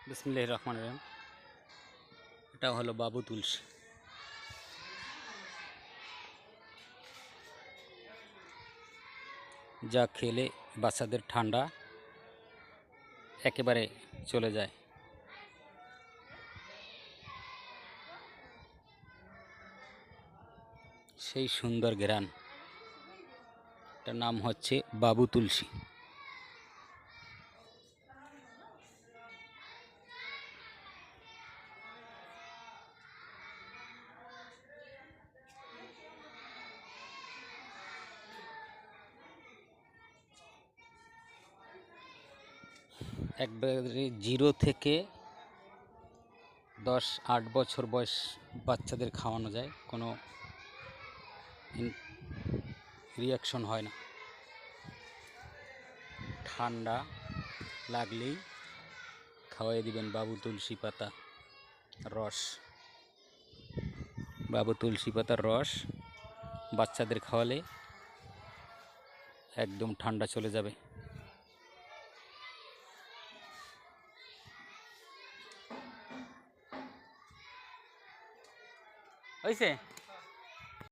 বিসমিল্লাহির রহমানির রহিম। এটা হলো বাবু তুলসী। যা খেলে বাচ্চাদের ঠান্ডা একেবারে চলে যায়। সেই সুন্দর ঘ্রাণ, এটার নাম হচ্ছে বাবু তুলসী। একবারে 0 থেকে 10-8 বছর বয়স বাচ্চাদের খাওয়ানো যায়, কোনো রিয়াকশন হয় না। ঠান্ডা লাগলেই খাওয়াই দিবেন বাবু তুলসী পাতা রস। বাবু তুলসী পাতার রস বাচ্চাদের খাওয়ালে একদম ঠান্ডা চলে যাবে। হয়েছে।